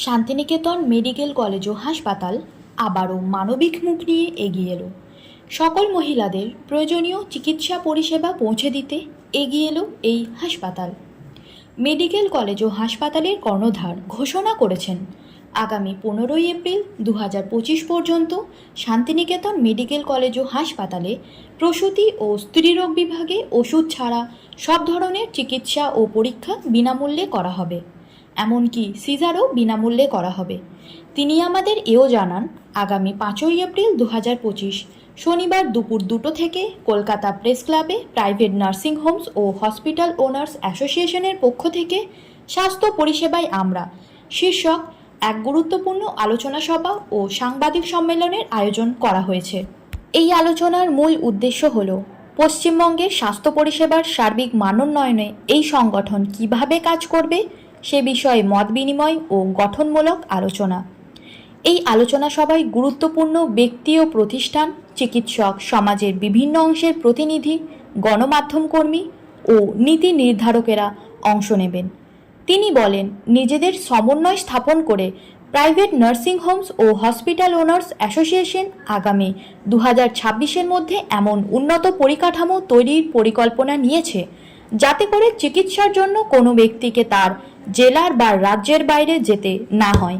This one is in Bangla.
শান্তিনিকেতন মেডিকেল কলেজ ও হাসপাতাল আবারও মানবিক মুখ নিয়ে এগিয়ে এলো। সকল মহিলাদের প্রয়োজনীয় চিকিৎসা পরিষেবা পৌঁছে দিতে এগিয়ে এলো এই হাসপাতাল। মেডিকেল কলেজ ও হাসপাতালের কর্ণধার ঘোষণা করেছেন আগামী 15ই এপ্রিল 2025 পর্যন্ত শান্তিনিকেতন মেডিকেল কলেজ ও হাসপাতালে প্রসূতি ও স্ত্রীরোগ বিভাগে ওষুধ ছাড়া সব ধরনের চিকিৎসা ও পরীক্ষা বিনামূল্যে করা হবে, এমনকি সিজারও বিনামূল্যে করা হবে। তিনি আমাদের এও জানান, আগামী 5ই এপ্রিল 2025 শনিবার দুপুর 2টো থেকে কলকাতা প্রেস ক্লাবে প্রাইভেট নার্সিং হোমস ও হসপিটাল ওনার্স অ্যাসোসিয়েশনের পক্ষ থেকে স্বাস্থ্য পরিষেবায় আমরা শীর্ষক এক গুরুত্বপূর্ণ আলোচনা সভা ও সাংবাদিক সম্মেলনের আয়োজন করা হয়েছে। এই আলোচনার মূল উদ্দেশ্য হল পশ্চিমবঙ্গের স্বাস্থ্য পরিষেবার সার্বিক মানোন্নয়নে এই সংগঠন কিভাবে কাজ করবে সে বিষয়ে মত বিনিময় ও গঠনমূলক আলোচনা। এই আলোচনা সভায় গুরুত্বপূর্ণ ব্যক্তি ও প্রতিষ্ঠান, চিকিৎসক, সমাজের বিভিন্ন অংশের প্রতিনিধি, গণমাধ্যম কর্মী ও নীতি নির্ধারকেরা অংশ নেবেন। তিনি বলেন, নিজেদের সমন্বয় স্থাপন করে প্রাইভেট নার্সিং হোমস ও হসপিটাল ওনার্স অ্যাসোসিয়েশন আগামী 2026-এর মধ্যে এমন উন্নত পরিকাঠামো তৈরির পরিকল্পনা নিয়েছে যাতে করে চিকিৎসার জন্য কোনো ব্যক্তিকে তার জেলার বা রাজ্যের বাইরে যেতে না হয়।